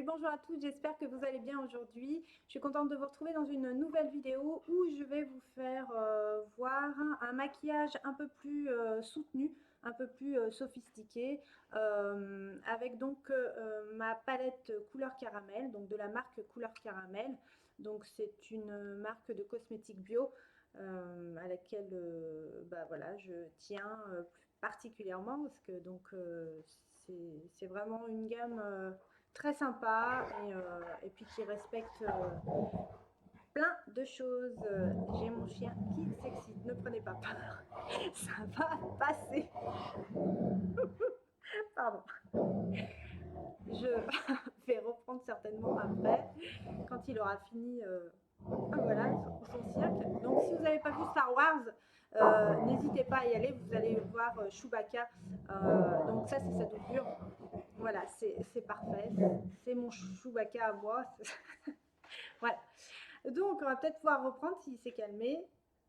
bonjour à tous, j'espère que vous allez bien aujourd'hui. Je suis contente de vous retrouver dans une nouvelle vidéo où je vais vous faire voir un maquillage un peu plus soutenu, un peu plus sophistiqué, avec donc ma palette couleur caramel, donc de la marque couleur caramel. Donc c'est une marque de cosmétiques bio à laquelle voilà, je tiens particulièrement parce que c'est vraiment une gamme très sympa et puis qui respecte plein de choses. J'ai mon chien qui s'excite, ne prenez pas peur, ça va passer. Pardon. Je vais reprendre certainement après, quand il aura fini voilà, son cirque. Donc si vous n'avez pas vu Star Wars, n'hésitez pas à y aller, vous allez voir Chewbacca. Donc ça c'est sa doublure. Voilà, c'est parfait. C'est mon Chewbacca à moi. Voilà. Donc, on va peut-être pouvoir reprendre s'il s'est calmé.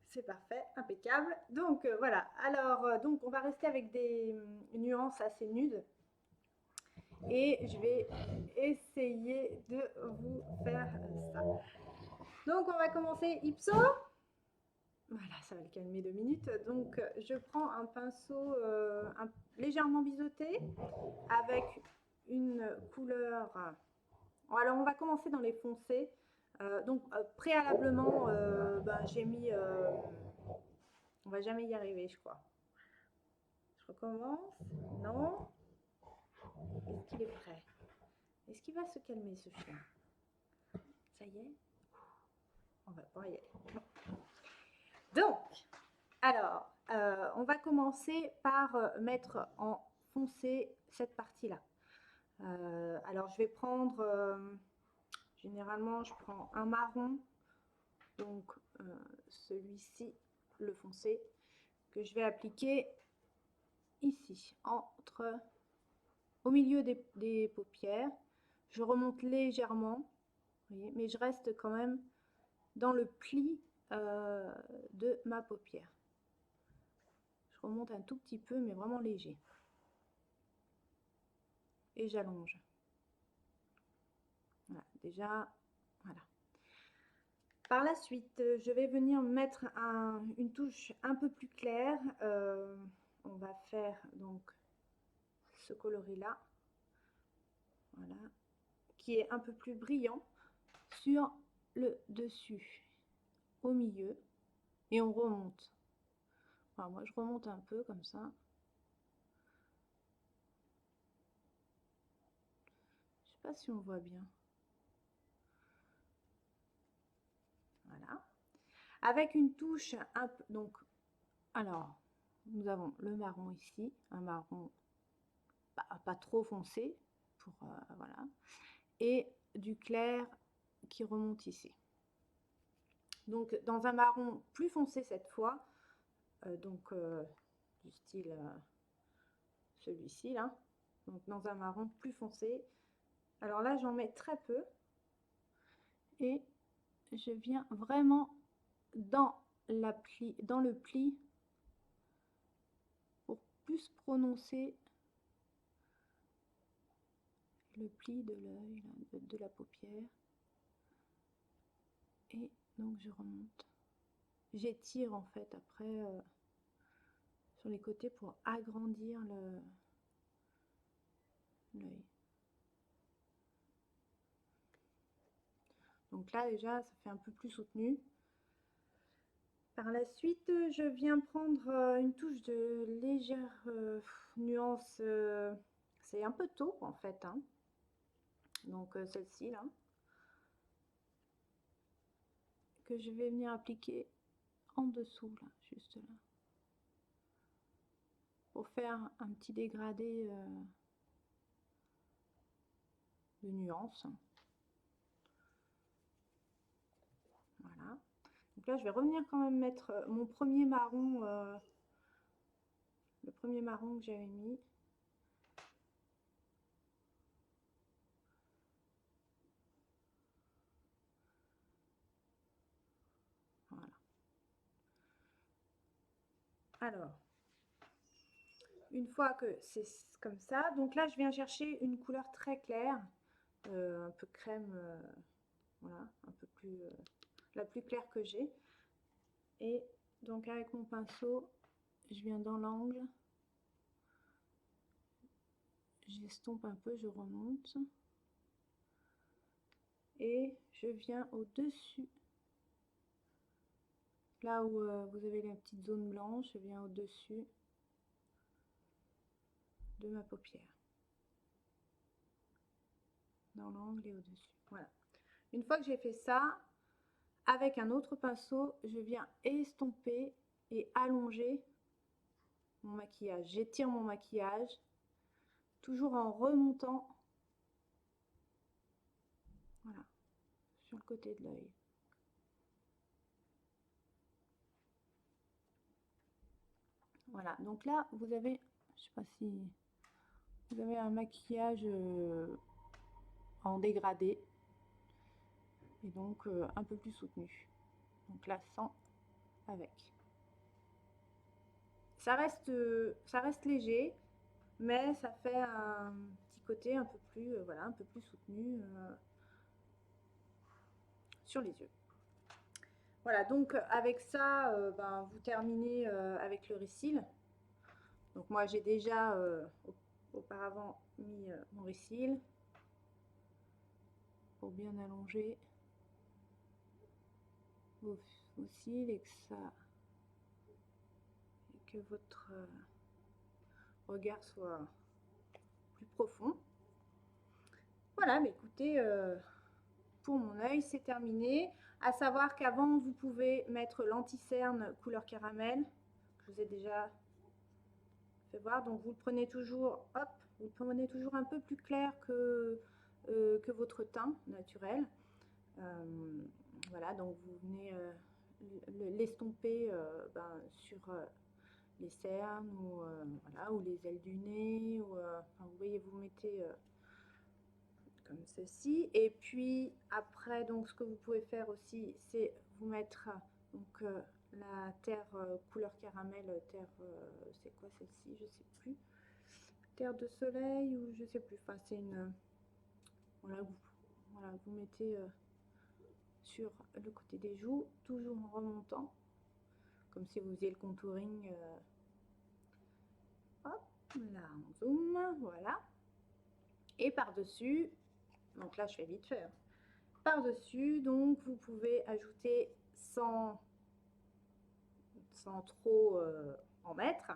C'est parfait, impeccable. Donc, voilà. Alors, donc, on va rester avec des nuances assez nudes. Et je vais essayer de vous faire ça. Donc, on va commencer ipso. Voilà, ça va le calmer 2 minutes. Donc, je prends un pinceau légèrement biseauté avec une couleur. Alors, on va commencer dans les foncés. Préalablement, j'ai mis. On va jamais y arriver, je crois. Je recommence. Non. Est-ce qu'il est prêt? Est-ce qu'il va se calmer, ce chien? Ça y est? On va pas y aller. Donc, alors, on va commencer par mettre en foncé cette partie-là. Alors, je vais prendre. Généralement, je prends un marron. Donc, celui-ci, le foncé, que je vais appliquer ici, au milieu des paupières. Je remonte légèrement, vous voyez, mais je reste quand même dans le pli de ma paupière. Je remonte un tout petit peu, mais vraiment léger. Et j'allonge. Voilà, déjà, voilà. Par la suite, je vais venir mettre une touche un peu plus claire. On va faire donc ce coloris-là, voilà, qui est un peu plus brillant sur le dessus, au milieu, et on remonte. Enfin, moi, je remonte un peu comme ça. Je sais pas si on voit bien. Voilà. Avec une touche un peu, donc, alors, nous avons le marron ici, un marron pas trop foncé, pour, voilà, et du clair qui remonte ici. Donc, dans un marron plus foncé cette fois, du style celui-ci là, donc dans un marron plus foncé. Alors là, j'en mets très peu et je viens vraiment dans le pli pour plus prononcer le pli de l'œil, de la paupière. Et donc je remonte. J'étire en fait après sur les côtés pour agrandir l'œil. Donc là déjà, ça fait un peu plus soutenu. Par la suite, je viens prendre une touche de légère nuance. C'est un peu taupe en fait, hein. Donc celle-ci là, que je vais venir appliquer en dessous là, juste là, pour faire un petit dégradé de nuance. Voilà. Donc là, je vais revenir quand même mettre mon premier marron, le premier marron que j'avais mis. Voilà. Alors, une fois que c'est comme ça, donc là, je viens chercher une couleur très claire. un peu crème, voilà, un peu plus, la plus claire que j'ai. Et donc avec mon pinceau, je viens dans l'angle, j'estompe un peu, je remonte. Et je viens au-dessus. Là où vous avez la petite zone blanche, je viens au-dessus de ma paupière. Dans l'angle et au-dessus. Voilà. Une fois que j'ai fait ça, avec un autre pinceau, je viens estomper et allonger mon maquillage. J'étire mon maquillage, toujours en remontant, voilà, sur le côté de l'œil. Voilà, donc là, vous avez, je sais pas si vous avez un maquillage en dégradé et donc un peu plus soutenu. Donc là, sans, avec. Ça reste léger, mais ça fait un petit côté un peu plus, voilà, un peu plus soutenu sur les yeux. Voilà, donc avec ça, ben, vous terminez avec le Restyl. Donc moi, j'ai déjà auparavant mis mon Restyl pour bien allonger vos cils et que ça, et que votre regard soit plus profond. Voilà, mais écoutez, pour mon œil, c'est terminé. À savoir qu'avant, vous pouvez mettre l'anti-cerne couleur caramel. Je vous ai déjà fait voir. Donc, vous le prenez toujours, hop, vous le prenez toujours un peu plus clair que votre teint naturel. Voilà, donc vous venez l'estomper ben, sur les cernes ou, voilà, ou les ailes du nez. Ou, enfin, vous voyez, vous mettez comme ceci. Et puis après, donc ce que vous pouvez faire aussi, c'est vous mettre donc la terre couleur caramel, terre, c'est quoi celle-ci, je sais plus, terre de soleil ou je sais plus. Enfin, c'est une, voilà, vous mettez sur le côté des joues, toujours en remontant, comme si vous faisiez le contouring. Hop, là on zoom, voilà. Et par-dessus, donc là je fais vite fait. Par-dessus, donc vous pouvez ajouter sans trop en mettre.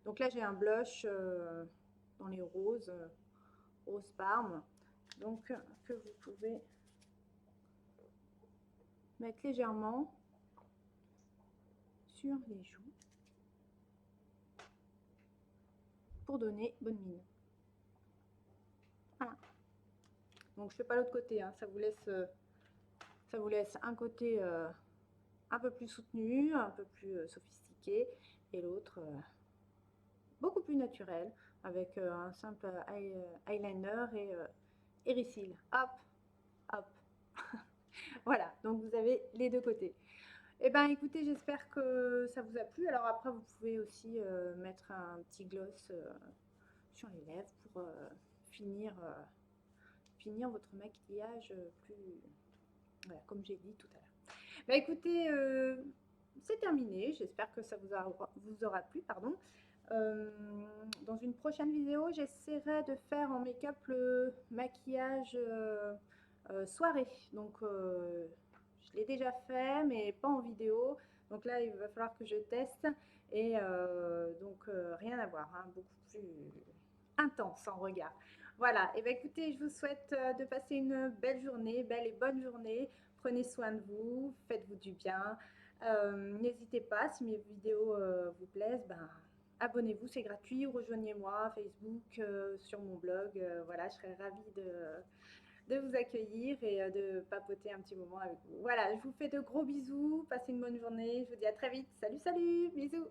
Donc là j'ai un blush dans les roses, rose parme, donc que vous pouvez mettre légèrement sur les joues pour donner bonne mine. Voilà. Donc je fais pas l'autre côté, hein. Ça vous laisse un côté un peu plus soutenu, un peu plus sophistiqué, et l'autre beaucoup plus naturel, avec un simple eyeliner et Restyl. Hop, hop. Voilà, donc vous avez les deux côtés. Eh ben écoutez, j'espère que ça vous a plu. Alors après, vous pouvez aussi mettre un petit gloss sur les lèvres pour finir votre maquillage plus, voilà, comme j'ai dit tout à l'heure. Bah écoutez, c'est terminé. J'espère que ça vous aura plu, pardon. Dans une prochaine vidéo, j'essaierai de faire en make-up le maquillage soirée. Donc, je l'ai déjà fait, mais pas en vidéo. Donc là, il va falloir que je teste. Et donc, rien à voir, hein, beaucoup plus intense en regard. Voilà, et bien écoutez, je vous souhaite de passer une belle journée, belle et bonne journée. Prenez soin de vous, faites-vous du bien. N'hésitez pas, si mes vidéos vous plaisent, ben, abonnez-vous, c'est gratuit, ou rejoignez-moi Facebook, sur mon blog. Voilà, je serais ravie de vous accueillir et de papoter un petit moment avec vous. Voilà, je vous fais de gros bisous, passez une bonne journée, je vous dis à très vite. Salut, salut, bisous.